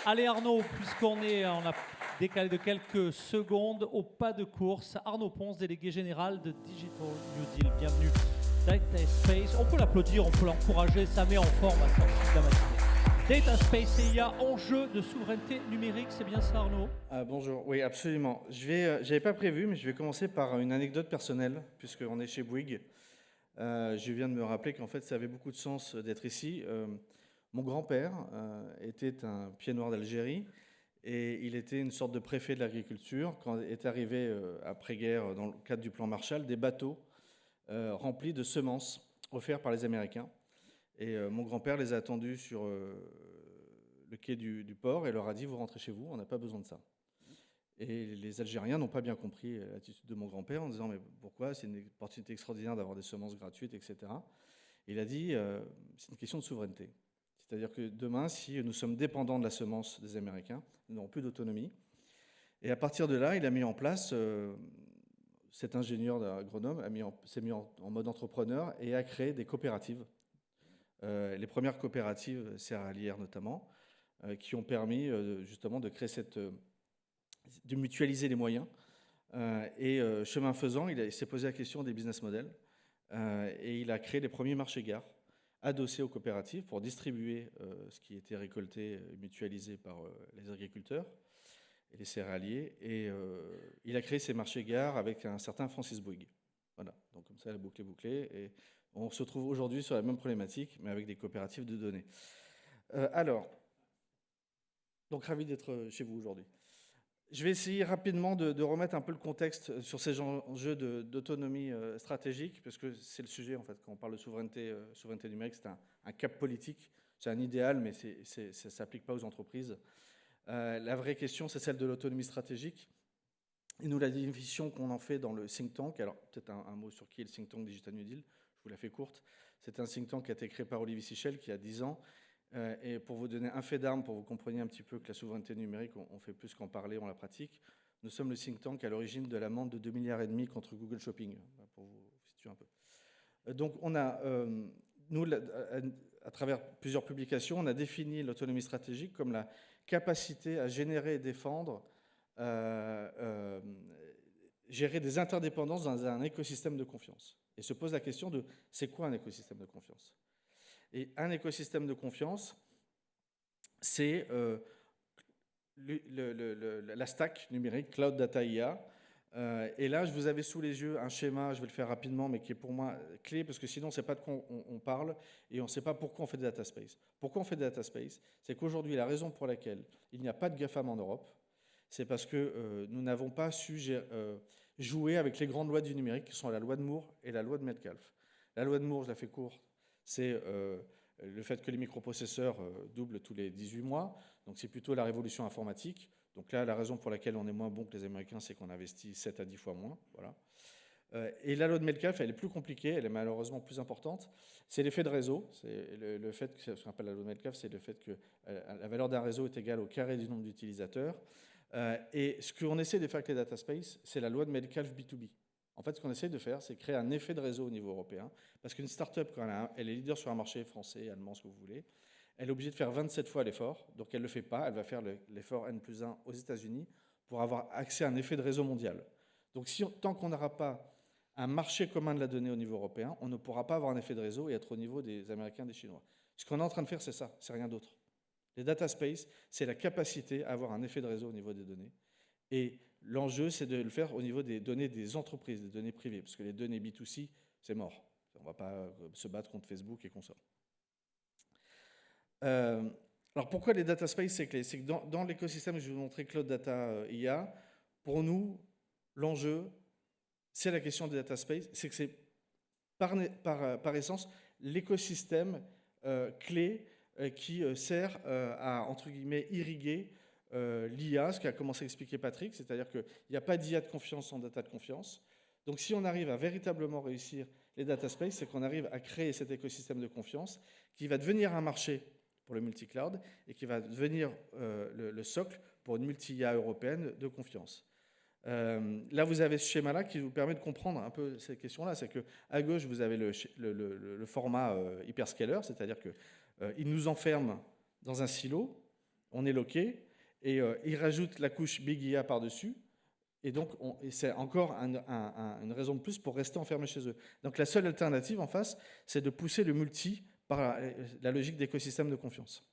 Allez Arnaud, on a décalé de quelques secondes au pas de course. Arnaud Ponce, délégué général de Digital New Deal. Bienvenue Data Space. On peut l'applaudir, on peut l'encourager, ça met en forme à sortir de la matinée. Data Space, et il y a enjeu de souveraineté numérique, c'est bien ça Arnaud? Bonjour, oui absolument. J'avais pas prévu, mais je vais commencer par une anecdote personnelle, puisqu'on est chez Bouygues. Je viens de me rappeler qu'en fait ça avait beaucoup de sens d'être ici. Mon grand-père était un pied noir d'Algérie, et il était une sorte de préfet de l'agriculture quand est arrivé après-guerre, dans le cadre du plan Marshall, des bateaux remplis de semences offerts par les Américains. Et mon grand-père les a attendus sur le quai du port et leur a dit: vous rentrez chez vous, on n'a pas besoin de ça. Et les Algériens n'ont pas bien compris l'attitude de mon grand-père en disant: mais pourquoi? C'est une opportunité extraordinaire d'avoir des semences gratuites, etc. Il a dit: c'est une question de souveraineté. C'est-à-dire que demain, si nous sommes dépendants de la semence des Américains, nous n'aurons plus d'autonomie. Et à partir de là, il a mis en place, cet ingénieur agronome s'est mis en mode entrepreneur et a créé des coopératives. Les premières coopératives céréalières notamment, qui ont permis justement de créer de mutualiser les moyens. Chemin faisant, il s'est posé la question des business models et il a créé les premiers marchés-gares adossés aux coopératives pour distribuer ce qui était récolté et mutualisé par les agriculteurs et les céréaliers. Et il a créé ces marchés-gares avec un certain Francis Bouygues. Voilà, donc comme ça, la boucle est bouclée. Et on se retrouve aujourd'hui sur la même problématique, mais avec des coopératives de données. Donc ravi d'être chez vous aujourd'hui. Je vais essayer rapidement de remettre un peu le contexte sur ces enjeux d'autonomie stratégique, parce que c'est le sujet, en fait, quand on parle de souveraineté numérique, c'est un cap politique, c'est un idéal, mais ça ne s'applique pas aux entreprises. La vraie question, c'est celle de l'autonomie stratégique. Et nous, la définition qu'on en fait dans le think tank, alors peut-être un mot sur qui est le think tank Digital New Deal, je vous la fais courte. C'est un think tank qui a été créé par Olivier Sichel, qui a 10 ans. Et pour vous donner un fait d'armes, pour que vous compreniez un petit peu que la souveraineté numérique, on fait plus qu'en parler, on la pratique. Nous sommes le think tank à l'origine de l'amende de 2,5 milliards contre Google Shopping, pour vous situer un peu. Donc on a, nous, à travers plusieurs publications, on a défini l'autonomie stratégique comme la capacité à générer et défendre, gérer des interdépendances dans un écosystème de confiance. Et se pose la question de: c'est quoi un écosystème de confiance? Et un écosystème de confiance, c'est la stack numérique, Cloud Data IA. Et là, je vous avais sous les yeux un schéma, je vais le faire rapidement, mais qui est pour moi clé, parce que sinon, on ne sait pas de quoi on parle, et on ne sait pas pourquoi on fait des data space. Pourquoi on fait des data space? C'est qu'aujourd'hui, la raison pour laquelle il n'y a pas de GAFAM en Europe, c'est parce que nous n'avons pas su jouer avec les grandes lois du numérique, qui sont la loi de Moore et la loi de Metcalfe. La loi de Moore, je la fais courte, c'est le fait que les microprocesseurs doublent tous les 18 mois, donc c'est plutôt la révolution informatique. Donc là, la raison pour laquelle on est moins bon que les Américains, c'est qu'on investit 7 à 10 fois moins. Voilà. Et la loi de Metcalfe, elle est plus compliquée, elle est malheureusement plus importante. C'est l'effet de réseau. C'est le fait que, ce qu'on appelle la loi de Metcalfe, c'est le fait que la valeur d'un réseau est égale au carré du nombre d'utilisateurs. Et ce qu'on essaie de faire avec les data space, c'est la loi de Metcalfe B2B. En fait, ce qu'on essaie de faire, c'est créer un effet de réseau au niveau européen. Parce qu'une start-up, quand elle est leader sur un marché français, allemand, ce que vous voulez, elle est obligée de faire 27 fois l'effort. Donc elle ne le fait pas, elle va faire l'effort N+1 aux États-Unis pour avoir accès à un effet de réseau mondial. Donc tant qu'on n'aura pas un marché commun de la donnée au niveau européen, on ne pourra pas avoir un effet de réseau et être au niveau des Américains, des Chinois. Ce qu'on est en train de faire, c'est ça, c'est rien d'autre. Les data space, c'est la capacité à avoir un effet de réseau au niveau des données. Et l'enjeu, c'est de le faire au niveau des données des entreprises, des données privées, parce que les données B2C, c'est mort. On ne va pas se battre contre Facebook et consorts. Alors pourquoi les data space, c'est clé? C'est que dans l'écosystème que je vais vous montrer, Cloud Data IA, pour nous, l'enjeu, c'est la question des data space, c'est que c'est par essence l'écosystème clé qui sert à, entre guillemets, irriguer l'IA, ce qu'a commencé à expliquer Patrick, c'est-à-dire qu'il n'y a pas d'IA de confiance sans data de confiance. Donc si on arrive à véritablement réussir les data space, c'est qu'on arrive à créer cet écosystème de confiance qui va devenir un marché pour le multi-cloud et qui va devenir le socle pour une multi-IA européenne de confiance. Là, vous avez ce schéma-là qui vous permet de comprendre un peu ces questions-là. C'est qu'à gauche, vous avez le format hyperscaler, c'est-à-dire qu'il nous enferme dans un silo. on est loqué, et il rajoute la couche Big IA par-dessus, et donc c'est encore une raison de plus pour rester enfermé chez eux. Donc la seule alternative en face, c'est de pousser le multi par la logique d'écosystème de confiance.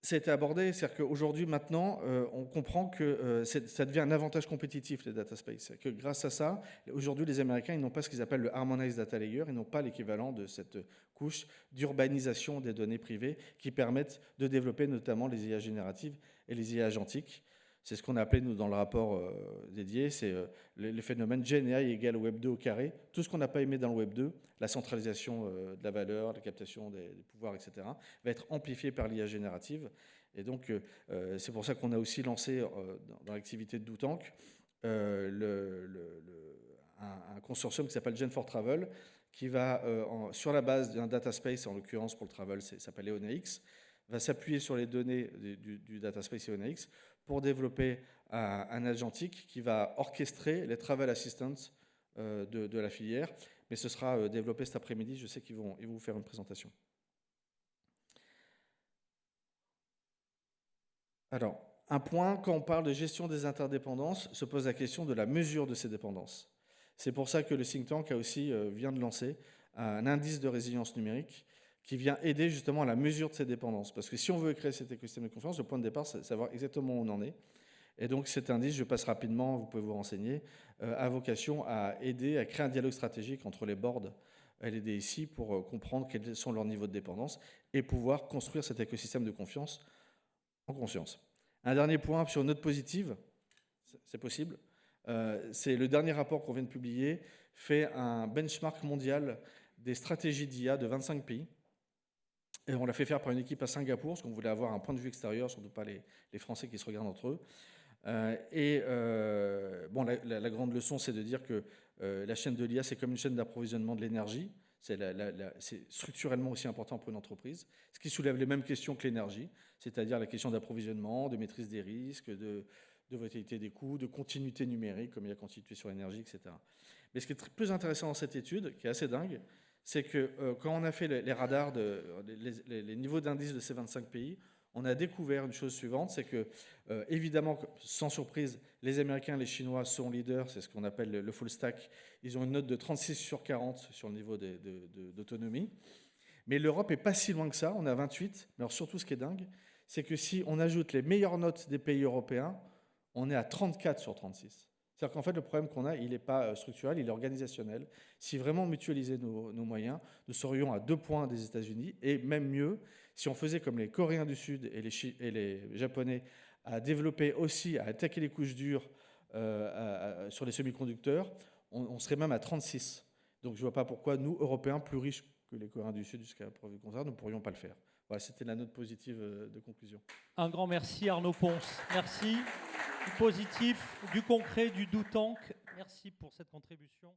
C'était abordé, c'est-à-dire qu'aujourd'hui, maintenant, on comprend que ça devient un avantage compétitif, les data space. Que grâce à ça, aujourd'hui, les Américains, ils n'ont pas ce qu'ils appellent le Harmonized Data Layer, ils n'ont pas l'équivalent de cette couche d'urbanisation des données privées qui permettent de développer notamment les IA génératives et les IA agentiques. C'est ce qu'on a appelé, nous, dans le rapport dédié, c'est le phénomène Gen AI égale Web 2 au carré. Tout ce qu'on n'a pas aimé dans le Web 2, la centralisation de la valeur, la captation des pouvoirs, etc., va être amplifié par l'IA générative. Et donc, c'est pour ça qu'on a aussi lancé, dans l'activité de DoTank, un consortium qui s'appelle Gen4Travel, qui va, sur la base d'un data space, en l'occurrence pour le travel, ça s'appelle EONAX, va s'appuyer sur les données du data space EONAX pour développer un agentique qui va orchestrer les travel assistants de la filière. Mais ce sera développé cet après-midi. Je sais qu'ils vont vous faire une présentation. Alors, un point, quand on parle de gestion des interdépendances, se pose la question de la mesure de ces dépendances. C'est pour ça que le think tank vient de lancer un indice de résilience numérique qui vient aider justement à la mesure de ces dépendances. Parce que si on veut créer cet écosystème de confiance, le point de départ, c'est savoir exactement où on en est. Et donc cet indice, je passe rapidement, vous pouvez vous renseigner, a vocation à aider à créer un dialogue stratégique entre les boards et les DSI pour comprendre quels sont leurs niveaux de dépendance et pouvoir construire cet écosystème de confiance en conscience. Un dernier point sur une note positive, c'est possible, c'est le dernier rapport qu'on vient de publier, fait un benchmark mondial des stratégies d'IA de 25 pays. Et on l'a fait faire par une équipe à Singapour, parce qu'on voulait avoir un point de vue extérieur, surtout pas les Français qui se regardent entre eux. Bon, la grande leçon, c'est de dire que la chaîne de l'IA, c'est comme une chaîne d'approvisionnement de l'énergie. C'est structurellement aussi important pour une entreprise, ce qui soulève les mêmes questions que l'énergie, c'est-à-dire la question d'approvisionnement, de maîtrise des risques, de volatilité des coûts, de continuité numérique, comme il y a continuité sur l'énergie, etc. Mais ce qui est plus intéressant dans cette étude, qui est assez dingue, c'est que quand on a fait les radars, les niveaux d'indice de ces 25 pays, on a découvert une chose suivante, c'est que, évidemment, sans surprise, les Américains et les Chinois sont leaders, c'est ce qu'on appelle le full stack. Ils ont une note de 36 sur 40 sur le niveau d'autonomie. Mais l'Europe n'est pas si loin que ça, on a 28. Mais alors surtout, ce qui est dingue, c'est que si on ajoute les meilleures notes des pays européens, on est à 34 sur 36. C'est-à-dire qu'en fait, le problème qu'on a, il n'est pas structurel, il est organisationnel. Si vraiment on mutualisait nos moyens, nous serions à 2 points des États-Unis, et même mieux, si on faisait comme les Coréens du Sud et les Japonais, à développer aussi, à attaquer les couches dures sur les semi-conducteurs, on serait même à 36. Donc je ne vois pas pourquoi nous, Européens, plus riches que les Coréens du Sud, jusqu'à preuve du contraire, nous ne pourrions pas le faire. Voilà, c'était la note positive de conclusion. Un grand merci Arnaud Ponce. Merci du positif, du concret, du DoTank. Merci pour cette contribution.